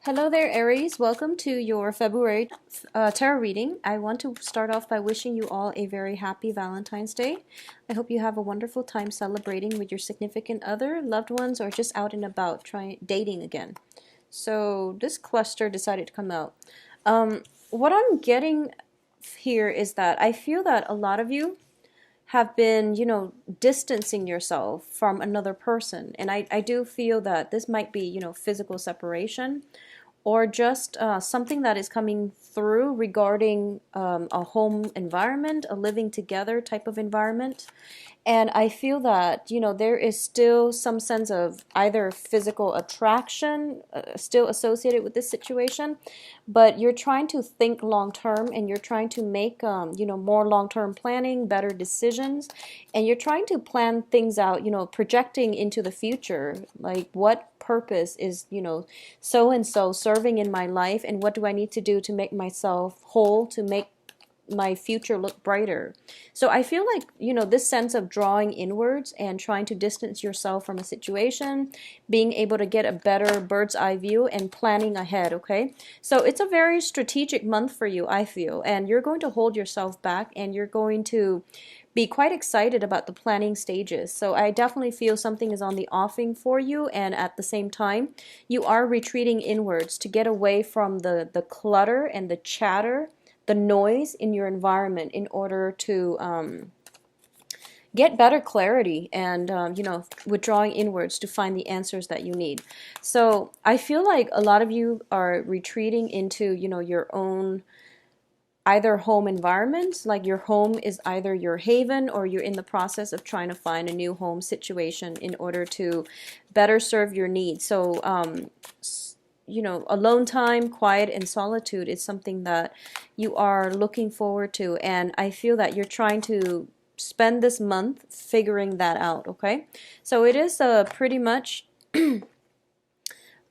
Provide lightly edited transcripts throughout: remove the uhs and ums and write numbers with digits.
Hello there, Aries. Welcome to your February tarot reading. I want to start off by wishing you all a very happy Valentine's Day. I hope you have a wonderful time celebrating with your significant other, loved ones, or just out and about trying dating again. So this cluster decided to come out. What I'm getting here is that I feel that a lot of you have been, distancing yourself from another person. And I do feel that this might be, physical separation or just something that is coming through regarding a home environment, a living together type of environment. And I feel that, there is still some sense of either physical attraction still associated with this situation, but you're trying to think long term and you're trying to make, more long term planning, better decisions, and you're trying to plan things out, projecting into the future, like what purpose is, so and so serving in my life, and what do I need to do to make myself whole, to make my future look brighter. So I feel like, this sense of drawing inwards and trying to distance yourself from a situation, being able to get a better bird's eye view and planning ahead, okay? So it's a very strategic month for you, I feel, and you're going to hold yourself back and you're going to be quite excited about the planning stages. So I definitely feel something is on the offing for you, and at the same time, you are retreating inwards to get away from the clutter and the chatter, the noise in your environment, in order to get better clarity and withdrawing inwards to find the answers that you need. So I feel like a lot of you are retreating into your own either home environment, like your home is either your haven or you're in the process of trying to find a new home situation in order to better serve your needs. So alone time, quiet, and solitude is something that you are looking forward to. And I feel that you're trying to spend this month figuring that out, okay? So it is pretty much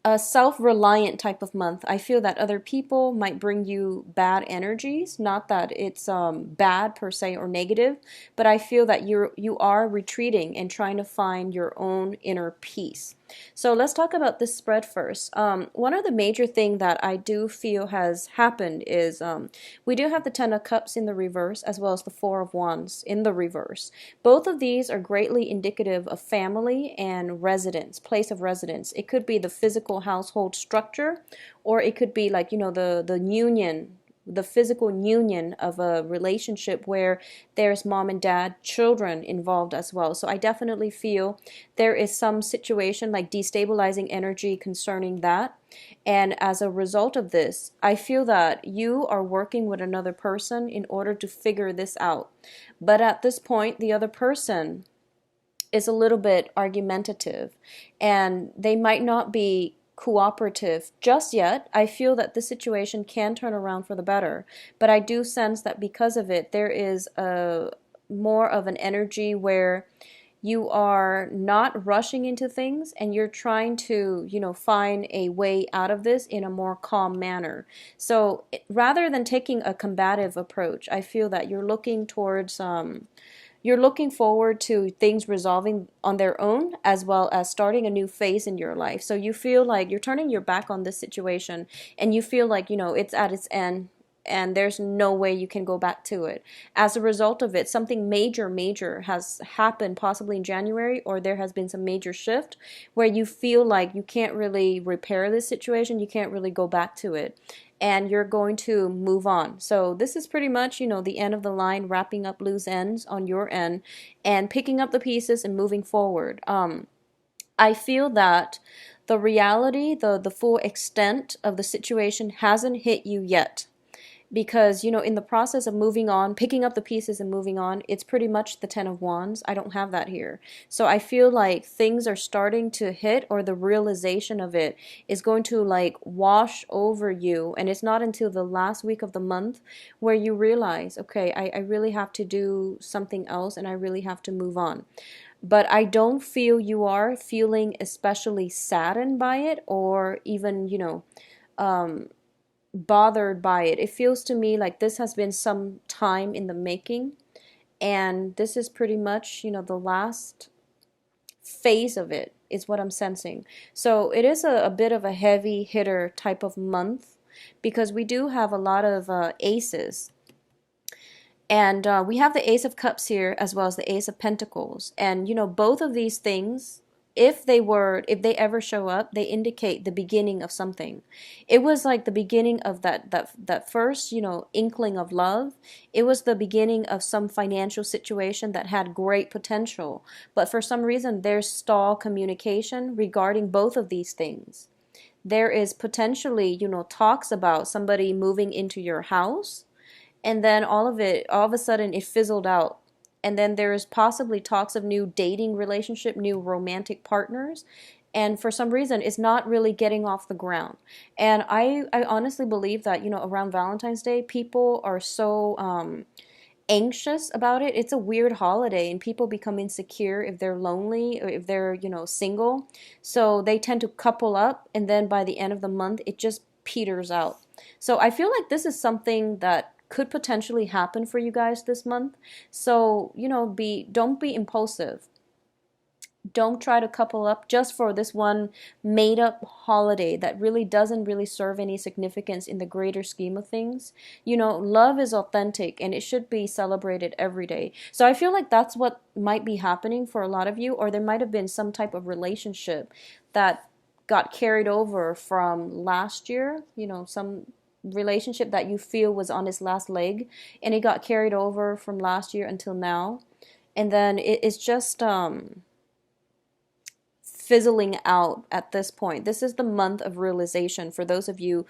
a self-reliant type of month. I feel that other people might bring you bad energies, not that it's bad per se or negative, but I feel that you are retreating and trying to find your own inner peace. So let's talk about this spread first. One of the major thing that I do feel has happened is we do have the Ten of Cups in the reverse as well as the Four of Wands in the reverse. Both of these are greatly indicative of family and residence, place of residence. It could be the physical household structure, or it could be like, the union, the physical union of a relationship where there's mom and dad, children involved as well. So I definitely feel there is some situation like destabilizing energy concerning that. And as a result of this, I feel that you are working with another person in order to figure this out. But at this point, the other person is a little bit argumentative and they might not be cooperative just yet. I feel that the situation can turn around for the better, but I do sense that because of it, there is a more of an energy where you are not rushing into things and you're trying to, find a way out of this in a more calm manner. So rather than taking a combative approach, I feel that you're looking towards you're looking forward to things resolving on their own, as well as starting a new phase in your life. So you feel like you're turning your back on this situation and you feel like, it's at its end and there's no way you can go back to it. As a result of it, something major has happened possibly in January, or there has been some major shift where you feel like you can't really repair this situation, you can't really go back to it, and you're going to move on. So this is pretty much, the end of the line, wrapping up loose ends on your end and picking up the pieces and moving forward. I feel that the reality, the full extent of the situation hasn't hit you yet. Because, in the process of moving on, picking up the pieces and moving on, it's pretty much the Ten of Wands. I don't have that here. So I feel like things are starting to hit, or the realization of it is going to like wash over you. And it's not until the last week of the month where you realize, okay, I really have to do something else and I really have to move on. But I don't feel you are feeling especially saddened by it, or even, bothered by it. It feels to me like this has been some time in the making, and this is pretty much, the last phase of it. is what I'm sensing. So it is a bit of a heavy hitter type of month because we do have a lot of aces. And we have the Ace of Cups here as well as the Ace of Pentacles. And, both of these things, if they ever show up, they indicate the beginning of something. It was like the beginning of that first, inkling of love. It was the beginning of some financial situation that had great potential. But for some reason, there's stall communication regarding both of these things. There is potentially, talks about somebody moving into your house, and then all of a sudden it fizzled out. And then there's possibly talks of new dating relationship, new romantic partners, and for some reason it's not really getting off the ground. And I honestly believe that, around Valentine's Day people are so anxious about it. It's a weird holiday and people become insecure if they're lonely or if they're, single. So they tend to couple up, and then by the end of the month it just peters out. So I feel like this is something that could potentially happen for you guys this month. So, don't be impulsive. Don't try to couple up just for this one made up holiday that really doesn't really serve any significance in the greater scheme of things. Love is authentic and it should be celebrated every day. So I feel like that's what might be happening for a lot of you, or there might have been some type of relationship that got carried over from last year, some relationship that you feel was on its last leg and it got carried over from last year until now. And then it's just fizzling out at this point. This is the month of realization for those of you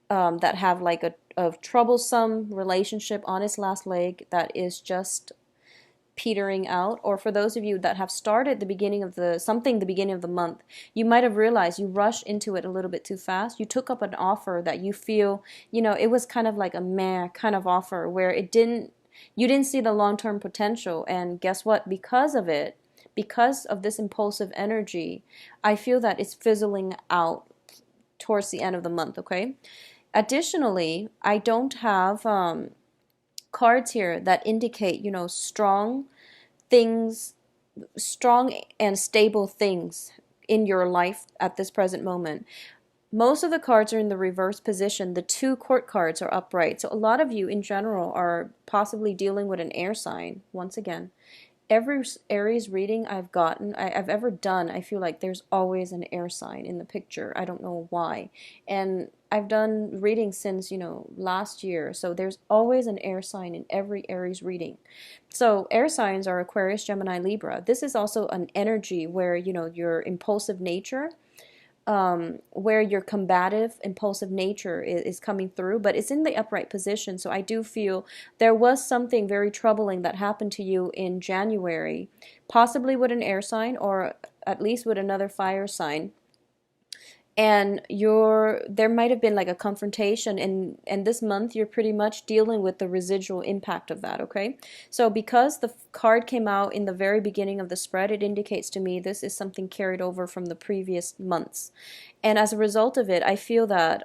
that have like a troublesome relationship on its last leg that is just petering out, or for those of you that have started the beginning of the month, you might have realized you rushed into it a little bit too fast. You took up an offer that you feel, it was kind of like a meh kind of offer where you didn't see the long-term potential, and guess what? Because of this impulsive energy, I feel that it's fizzling out towards the end of the month, okay? Additionally, I don't have cards here that indicate, things, strong and stable things in your life at this present moment. Most of the cards are in the reverse position. The two court cards are upright. So a lot of you in general are possibly dealing with an air sign once again. Every Aries reading I've ever done, I feel like there's always an air sign in the picture. I don't know why. And I've done readings since, last year. So there's always an air sign in every Aries reading. So air signs are Aquarius, Gemini, Libra. This is also an energy where, your impulsive nature, where your combative, impulsive nature is coming through, but it's in the upright position. So I do feel there was something very troubling that happened to you in January, possibly with an air sign or at least with another fire sign. And there might have been like a confrontation, and this month you're pretty much dealing with the residual impact of that, okay? So because the card came out in the very beginning of the spread, it indicates to me this is something carried over from the previous months. And as a result of it, I feel that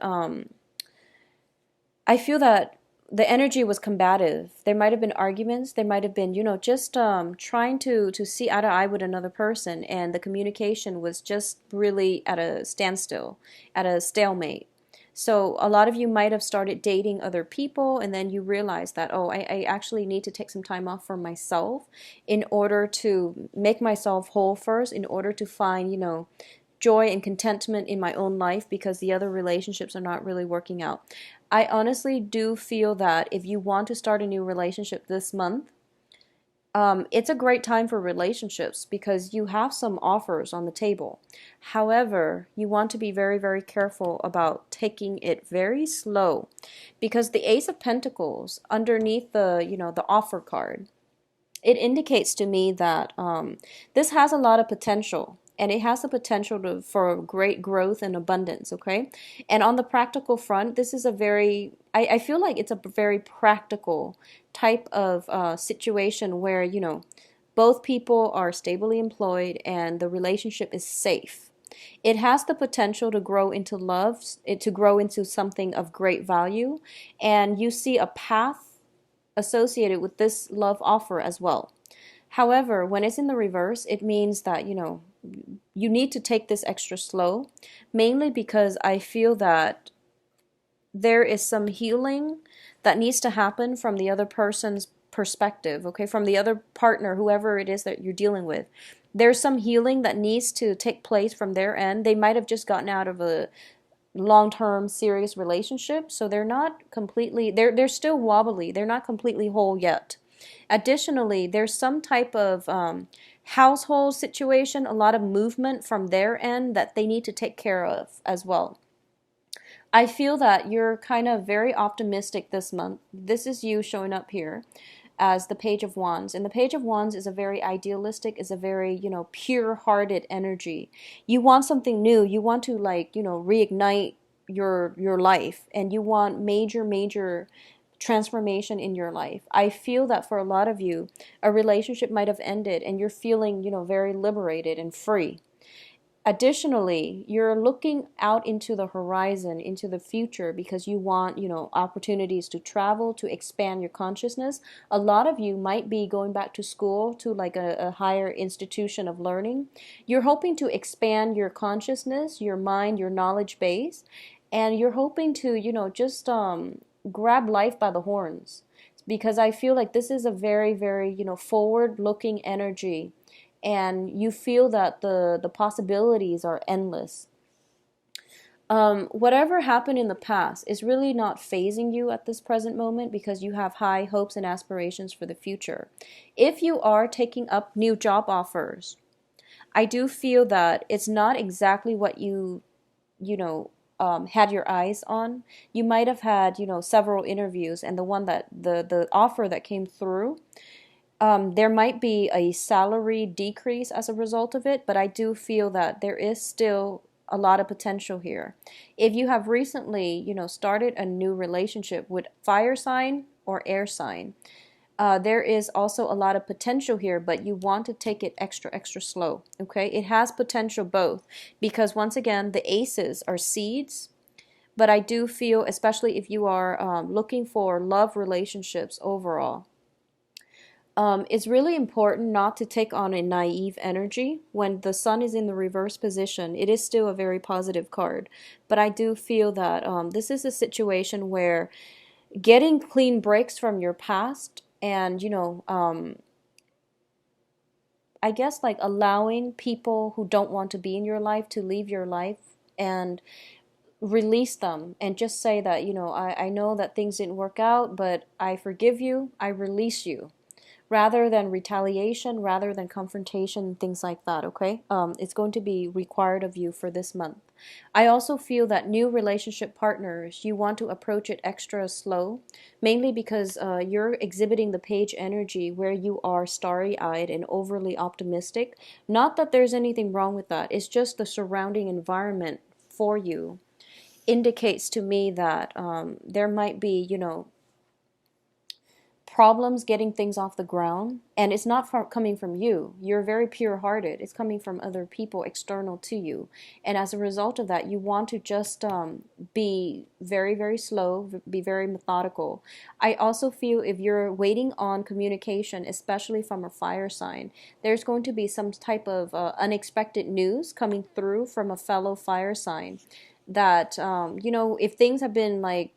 the energy was combative. There might have been arguments. There might have been, just trying to see eye to eye with another person, and the communication was just really at a standstill, at a stalemate. So a lot of you might have started dating other people, and then you realize that, oh, I actually need to take some time off for myself in order to make myself whole first, in order to find, joy and contentment in my own life, because the other relationships are not really working out. I honestly do feel that if you want to start a new relationship this month, it's a great time for relationships because you have some offers on the table. However, you want to be very, very careful about taking it very slow, because the Ace of Pentacles underneath the offer card, it indicates to me that this has a lot of potential. And it has the potential for great growth and abundance, okay? And on the practical front, this is I feel like it's a very practical type of situation where, both people are stably employed and the relationship is safe. It has the potential to grow into love, to grow into something of great value, and you see a path associated with this love offer as well. However, when it's in the reverse, it means that, you need to take this extra slow, mainly because I feel that there is some healing that needs to happen from the other person's perspective, okay, from the other partner, whoever it is that you're dealing with. There's some healing that needs to take place from their end. They might have just gotten out of a long-term serious relationship, so they're not completely, they're still wobbly, they're not completely whole yet. Additionally, there's some type of household situation, a lot of movement from their end that they need to take care of as well. I feel that you're kind of very optimistic this month. This is you showing up here as the Page of Wands. And the Page of Wands is a very idealistic, is a very, pure-hearted energy. You want something new. You want to, like, reignite your life, and you want major transformation in your life. I feel that for a lot of you, a relationship might have ended and you're feeling, very liberated and free. Additionally, you're looking out into the horizon, into the future, because you want, opportunities to travel, to expand your consciousness. A lot of you might be going back to school, to like a higher institution of learning. You're hoping to expand your consciousness, your mind, your knowledge base, and you're hoping to, just grab life by the horns. Because I feel like this is a very, forward-looking energy, and you feel that the possibilities are endless. Whatever happened in the past is really not phasing you at this present moment, because you have high hopes and aspirations for the future. If you are taking up new job offers, I do feel that it's not exactly what had your eyes on. You might have had, several interviews, and the one that the offer that came through, there might be a salary decrease as a result of it, but I do feel that there is still a lot of potential here. If you have recently, started a new relationship with fire sign or air sign, there is also a lot of potential here, but you want to take it extra slow, okay? It has potential both, because once again, the aces are seeds, but I do feel, especially if you are looking for love relationships overall, it's really important not to take on a naive energy. When the sun is in the reverse position, it is still a very positive card. But I do feel that this is a situation where getting clean breaks from your past, and, I guess, like, allowing people who don't want to be in your life to leave your life, and release them, and just say that, I know that things didn't work out, but I forgive you, I release you, rather than retaliation, rather than confrontation, things like that, okay? It's going to be required of you for this month. I also feel that new relationship partners, you want to approach it extra slow, mainly because you're exhibiting the page energy where you are starry-eyed and overly optimistic. Not that there's anything wrong with that. It's just the surrounding environment for you indicates to me that there might be, problems getting things off the ground, and it's not coming from you. You're very pure-hearted. It's coming from other people external to you, and as a result of that, you want to just be very slow, be very methodical. I also feel if you're waiting on communication, especially from a fire sign, there's going to be some type of unexpected news coming through from a fellow fire sign, that if things have been like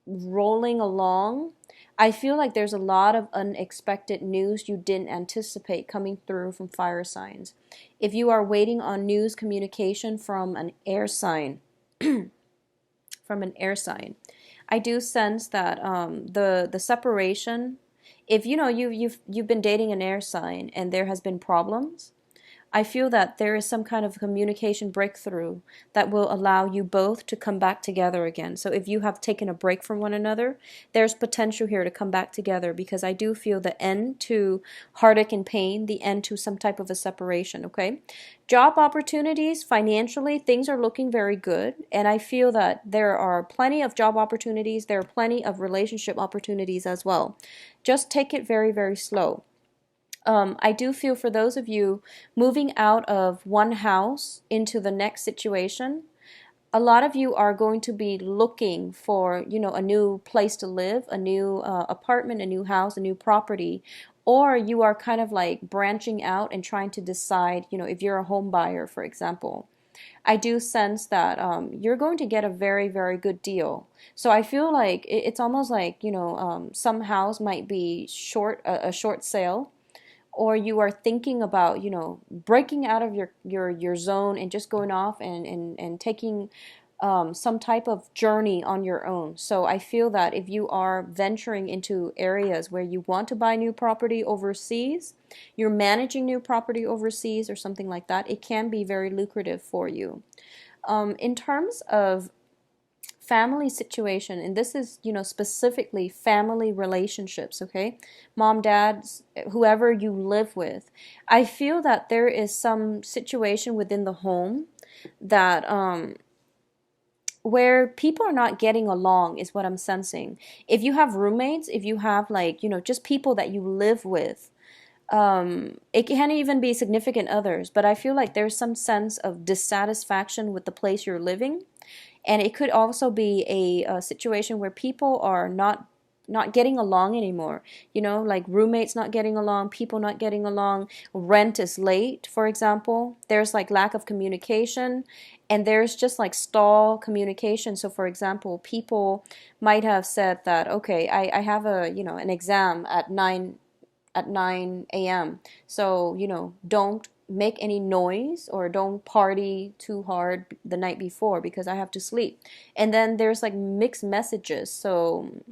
rolling along, I feel like there's a lot of unexpected news you didn't anticipate coming through from fire signs. If you are waiting on news communication from an air sign, I do sense that the separation. If you've been dating an air sign and there has been problems, I feel that there is some kind of communication breakthrough that will allow you both to come back together again. So if you have taken a break from one another, there's potential here to come back together, because I do feel the end to heartache and pain, the end to some type of a separation, okay? Job opportunities, financially, things are looking very good, and I feel that there are plenty of job opportunities, there are plenty of relationship opportunities as well. Just take it very slow. I do feel for those of you moving out of one house into the next situation, a lot of you are going to be looking for, a new place to live, a new apartment, a new house, a new property, or you are kind of like branching out and trying to decide, if you're a home buyer, for example. I do sense that you're going to get a very, very good deal. So I feel like it's almost like, some house might be a short sale, or you are thinking about, breaking out of your zone and just going off and taking some type of journey on your own. So I feel that if you are venturing into areas where you want to buy new property overseas, you're managing new property overseas or something like that, it can be very lucrative for you. In terms of family situation, and this is, specifically family relationships, okay? Mom, dad, whoever you live with, I feel that there is some situation within the home that where people are not getting along is what I'm sensing. If you have roommates, if you have like, just people that you live with, it can even be significant others, but I feel like there's some sense of dissatisfaction with the place you're living. And it could also be a situation where people are not getting along anymore. Like roommates not getting along, people not getting along, rent is late, for example. There's like lack of communication, and there's just like stall communication. So for example, people might have said that, okay, I have an exam at 9 a.m. So, don't make any noise or don't party too hard the night before because I have to sleep. And then there's like mixed messages. So,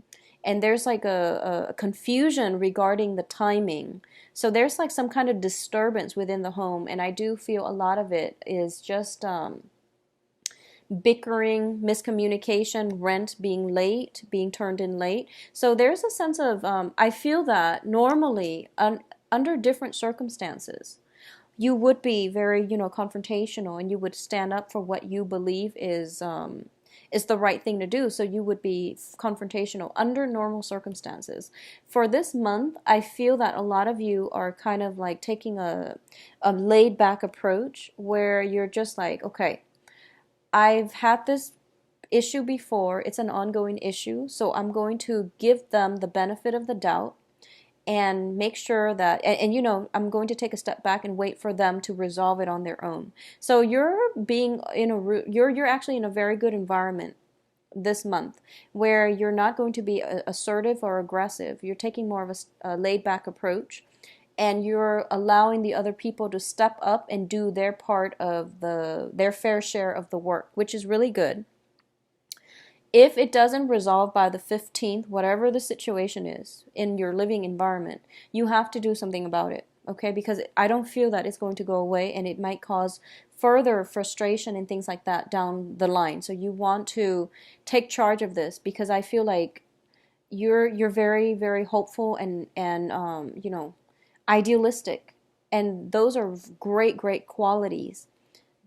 and there's like a confusion regarding the timing. So there's like some kind of disturbance within the home. And I do feel a lot of it is just bickering, miscommunication, rent being late, being turned in late. So there's a sense of, I feel that normally, under different circumstances, you would be very, confrontational, and you would stand up for what you believe is the right thing to do. So you would be confrontational under normal circumstances. For this month, I feel that a lot of you are kind of like taking a laid back approach where you're just like, okay, I've had this issue before. It's an ongoing issue. So I'm going to give them the benefit of the doubt and make sure that, I'm going to take a step back and wait for them to resolve it on their own. So you're actually in a very good environment this month where you're not going to be assertive or aggressive. You're taking more of a laid back approach, and you're allowing the other people to step up and do their part of their fair share of the work, which is really good. If it doesn't resolve by the 15th, whatever the situation is in your living environment, you have to do something about it, okay? Because I don't feel that it's going to go away, and it might cause further frustration and things like that down the line. So you want to take charge of this, because I feel like you're very, very hopeful and idealistic, and those are great, great qualities.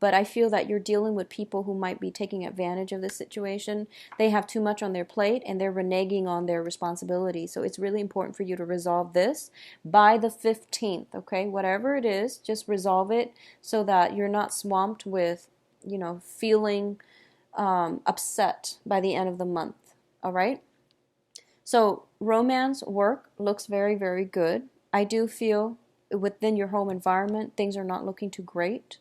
But I feel that you're dealing with people who might be taking advantage of this situation. They have too much on their plate, and they're reneging on their responsibility. So it's really important for you to resolve this by the 15th, okay? Whatever it is, just resolve it so that you're not swamped with, feeling upset by the end of the month, all right? So romance work looks very, very good. I do feel within your home environment, things are not looking too great.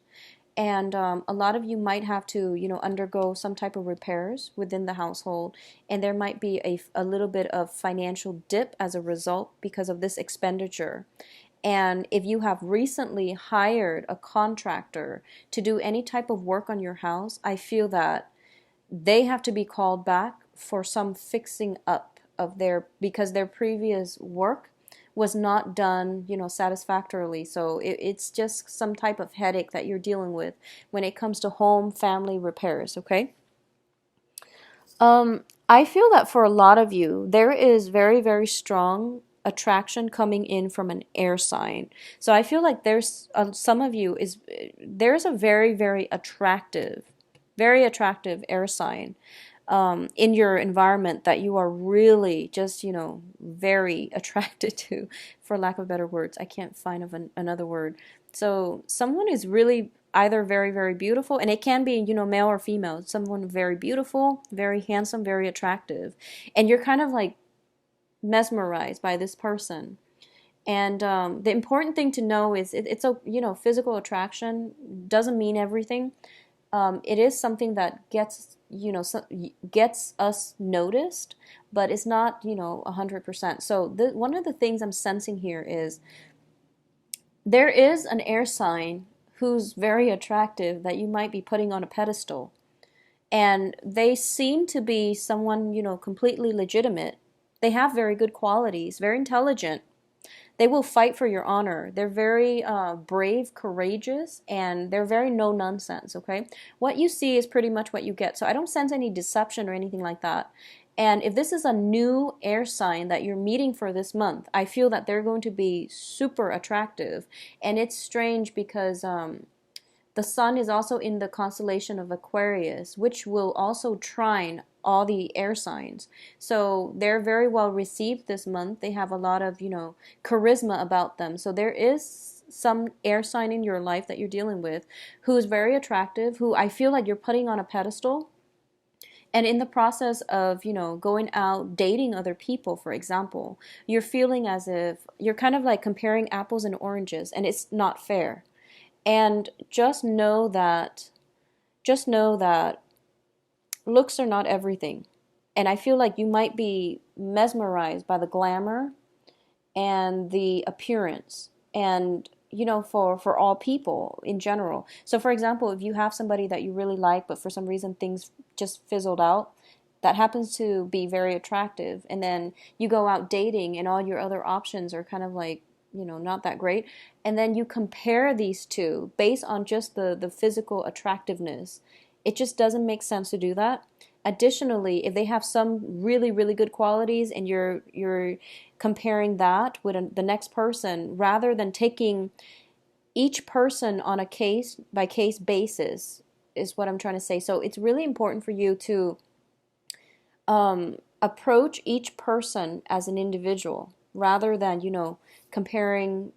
And a lot of you might have to, undergo some type of repairs within the household. And there might be a little bit of financial dip as a result because of this expenditure. And if you have recently hired a contractor to do any type of work on your house, I feel that they have to be called back for some fixing up of because their previous work was not done, satisfactorily. So it's just some type of headache that you're dealing with when it comes to home family repairs, okay? I feel that for a lot of you, there is very, very strong attraction coming in from an air sign. So I feel like some of you there's a very, very attractive air sign in your environment that you are really just, very attracted to, for lack of better words. I can't find another word. So someone is really either very, very beautiful, and it can be, male or female, someone very beautiful, very handsome, very attractive, and you're kind of like mesmerized by this person. And the important thing to know is it's a, you know, physical attraction doesn't mean everything. It is something that gets, you know, gets us noticed, but it's not, you know, 100%. So one of the things I'm sensing here is there is an air sign who's very attractive that you might be putting on a pedestal. And they seem to be someone, you know, completely legitimate. They have very good qualities, very intelligent. They will fight for your honor. They're very brave, courageous, and they're very no nonsense, okay? What you see is pretty much what you get. So I don't sense any deception or anything like that. And if this is a new air sign that you're meeting for this month, I feel that they're going to be super attractive. And it's strange because the sun is also in the constellation of Aquarius, which will also trine all the air signs. So they're very well received this month. They have a lot of, you know, charisma about them. So there is some air sign in your life that you're dealing with who is very attractive, who I feel like you're putting on a pedestal. And in the process of, you know, going out dating other people, for example, you're feeling as if you're kind of like comparing apples and oranges, and it's not fair. And just know that looks are not everything. And I feel like you might be mesmerized by the glamour and the appearance, and you know, for all people in general. So for example, if you have somebody that you really like but for some reason things just fizzled out, that happens to be very attractive, and then you go out dating and all your other options are kind of like, you know, not that great, and then you compare these two based on just the physical attractiveness, it just doesn't make sense to do that. Additionally, if they have some really really good qualities and you're comparing that with the next person, rather than taking each person on a case by case basis, is what I'm trying to say. So it's really important for you to approach each person as an individual rather than, you know, comparing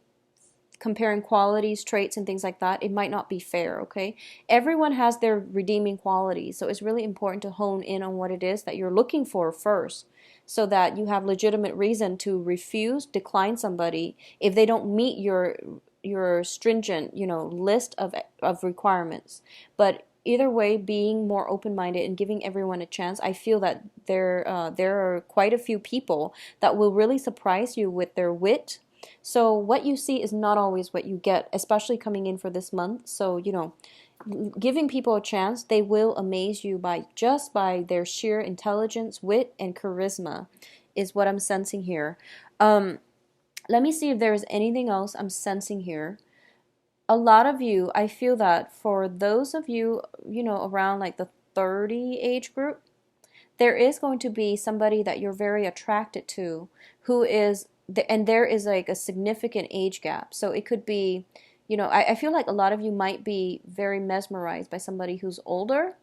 qualities, traits, and things like that. It might not be fair, okay? Everyone has their redeeming qualities, so it's really important to hone in on what it is that you're looking for first, so that you have legitimate reason to decline somebody if they don't meet your stringent, you know, list of requirements. But either way, being more open-minded and giving everyone a chance, I feel that there are quite a few people that will really surprise you with their wit. So what you see is not always what you get, especially coming in for this month. So, you know, giving people a chance, they will amaze you by their sheer intelligence, wit, and charisma, is what I'm sensing here. Let me see if there's anything else I'm sensing here. A lot of you, I feel that for those of you, you know, around like the 30 age group, there is going to be somebody that you're very attracted to who is, and there is like a significant age gap. So it could be, you know, I feel like a lot of you might be very mesmerized by somebody who's older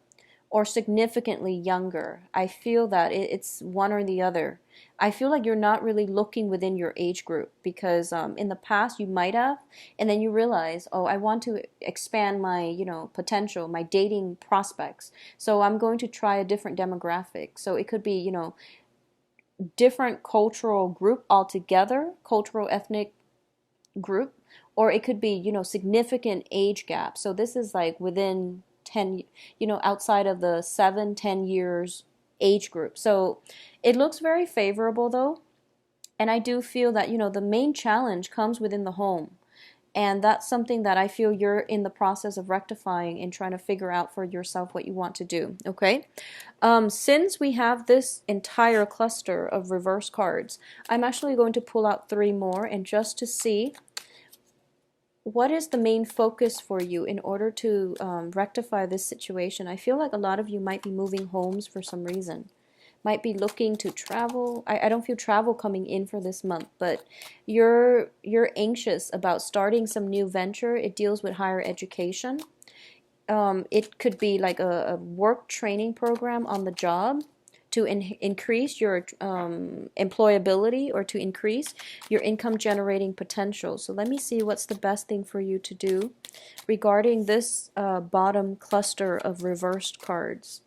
or significantly younger. I feel that it's one or the other. I feel like you're not really looking within your age group because in the past you might have, and then you realize, oh, I want to expand my, you know, potential, my dating prospects. So I'm going to try a different demographic. So it could be, you know, different cultural group altogether, cultural ethnic group, or it could be, you know, significant age gap. So this is like within 10, you know, outside of the 7-10 years age group. So it looks very favorable though. And I do feel that, you know, the main challenge comes within the home. And that's something that I feel you're in the process of rectifying and trying to figure out for yourself what you want to do. Okay. Since we have this entire cluster of reverse cards, I'm actually going to pull out 3 more, and just to see what is the main focus for you in order to rectify this situation. I feel like a lot of you might be moving homes for some reason, might be looking to travel. I don't feel travel coming in for this month, but you're anxious about starting some new venture. It deals with higher education. It could be like a work training program on the job to increase your employability, or to increase your income generating potential. So let me see what's the best thing for you to do regarding this bottom cluster of reversed cards.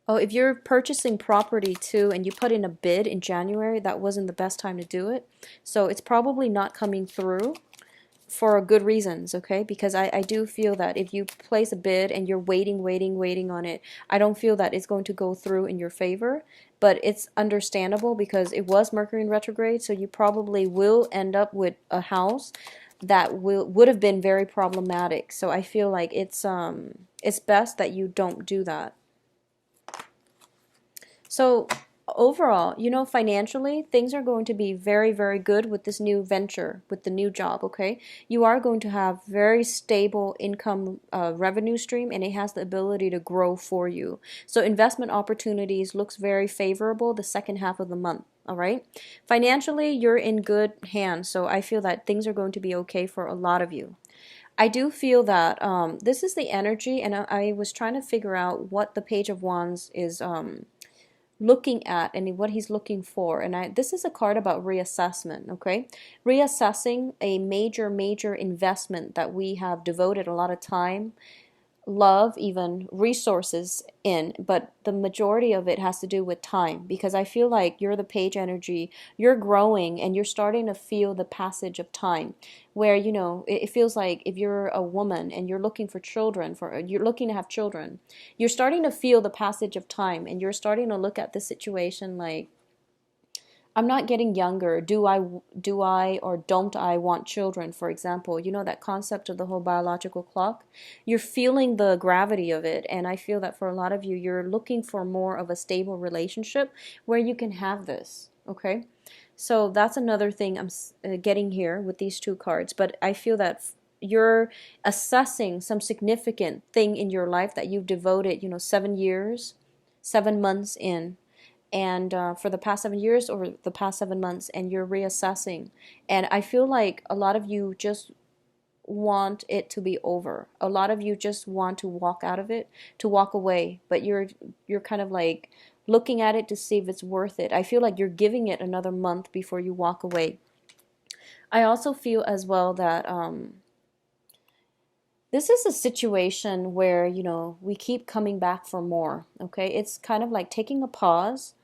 Oh, if you're purchasing property too and you put in a bid in January, that wasn't the best time to do it. So it's probably not coming through for good reasons, okay? Because I do feel that if you place a bid and you're waiting on it, I don't feel that it's going to go through in your favor. But it's understandable because it was Mercury in retrograde, so you probably will end up with a house that would have been very problematic. So I feel like it's best that you don't do that. So overall, financially, things are going to be very, very good with this new venture, with the new job, okay? You are going to have very stable income revenue stream, and it has the ability to grow for you. So investment opportunities looks very favorable the second half of the month. All right. Financially, you're in good hands. So I feel that things are going to be okay for a lot of you. I do feel that this is the energy, and I was trying to figure out what the Page of Wands is looking at and what he's looking for. And this is a card about reassessment, okay? Reassessing a major investment that we have devoted a lot of time, love, even resources in, but the majority of it has to do with time, because I feel like you're the page energy, you're growing and you're starting to feel the passage of time, where it feels like if you're a woman and you're looking for children, you're looking to have children, you're starting to feel the passage of time, and you're starting to look at the situation like, I'm not getting younger. Do I or don't I want children, for example? That concept of the whole biological clock. You're feeling the gravity of it, and I feel that for a lot of you, you're looking for more of a stable relationship where you can have this, okay? So that's another thing I'm getting here with these two cards, but I feel that you're assessing some significant thing in your life that you've devoted, 7 years, 7 months in, and for the past 7 years or the past 7 months, and you're reassessing. And I feel like a lot of you just want it to be over. A lot of you just want to walk out of it, to walk away, but you're kind of like looking at it to see if it's worth it. I feel like you're giving it another month before you walk away. I also feel as well that this is a situation where, we keep coming back for more, okay? It's kind of like taking a pause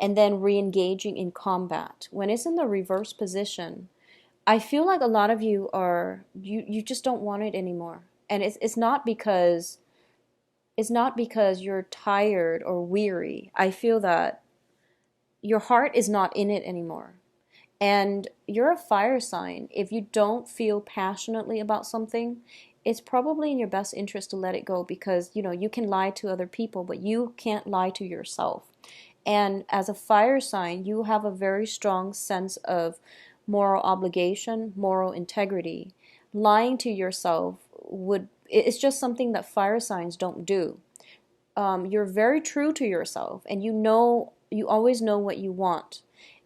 and then re-engaging in combat. When it's in the reverse position, I feel like a lot of you you just don't want it anymore. And it's not because you're tired or weary. I feel that your heart is not in it anymore. And you're a fire sign. If you don't feel passionately about something, it's probably in your best interest to let it go, because you can lie to other people, but you can't lie to yourself. And as a fire sign, you have a very strong sense of moral obligation, moral integrity. Lying to yourself it's just something that fire signs don't do. You're very true to yourself, and you always know what you want.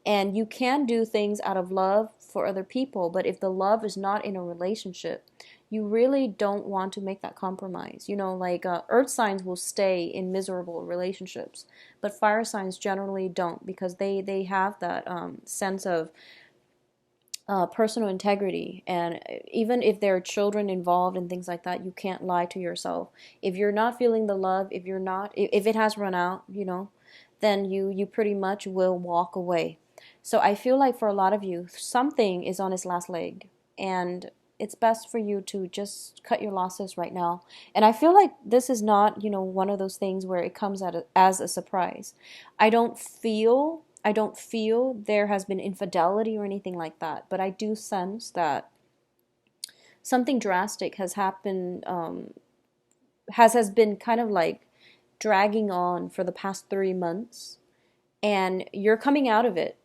And you can do things out of love for other people, but if the love is not in a relationship, you really don't want to make that compromise. Like earth signs will stay in miserable relationships, but fire signs generally don't, because they have that sense of personal integrity. And even if there are children involved and things like that, you can't lie to yourself. If you're not feeling the love, if it has run out, then you pretty much will walk away. So I feel like for a lot of you, something is on its last leg, and it's best for you to just cut your losses right now. And I feel like this is not, one of those things where it comes as a surprise. I don't feel there has been infidelity or anything like that, but I do sense that something drastic has happened, has been kind of like dragging on for the past 3 months, and you're coming out of it.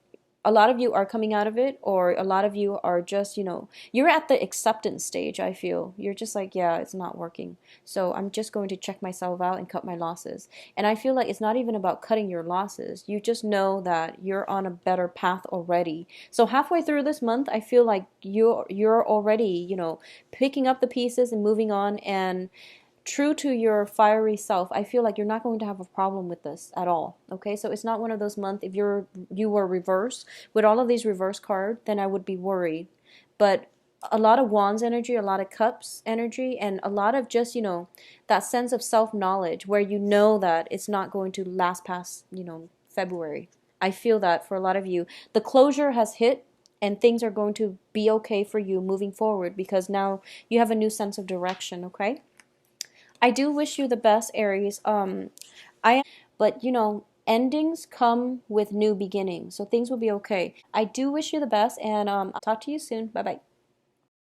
A lot of you are coming out of it, or a lot of you are just, you're at the acceptance stage. I feel you're just like, yeah, it's not working, so I'm just going to check myself out and cut my losses. And I feel like it's not even about cutting your losses. You just know that you're on a better path already. So halfway through this month, I feel like you're already, picking up the pieces and moving on, and true to your fiery self, I feel like you're not going to have a problem with this at all. Okay, so it's not one of those months. If you were reversed with all of these reverse cards, then I would be worried. But a lot of wands energy, a lot of cups energy, and a lot of just, that sense of self knowledge where you know that it's not going to last past, February. I feel that for a lot of you, the closure has hit and things are going to be okay for you moving forward because now you have a new sense of direction, okay? I do wish you the best, Aries. But endings come with new beginnings, so things will be okay. I do wish you the best, and I'll talk to you soon. Bye bye.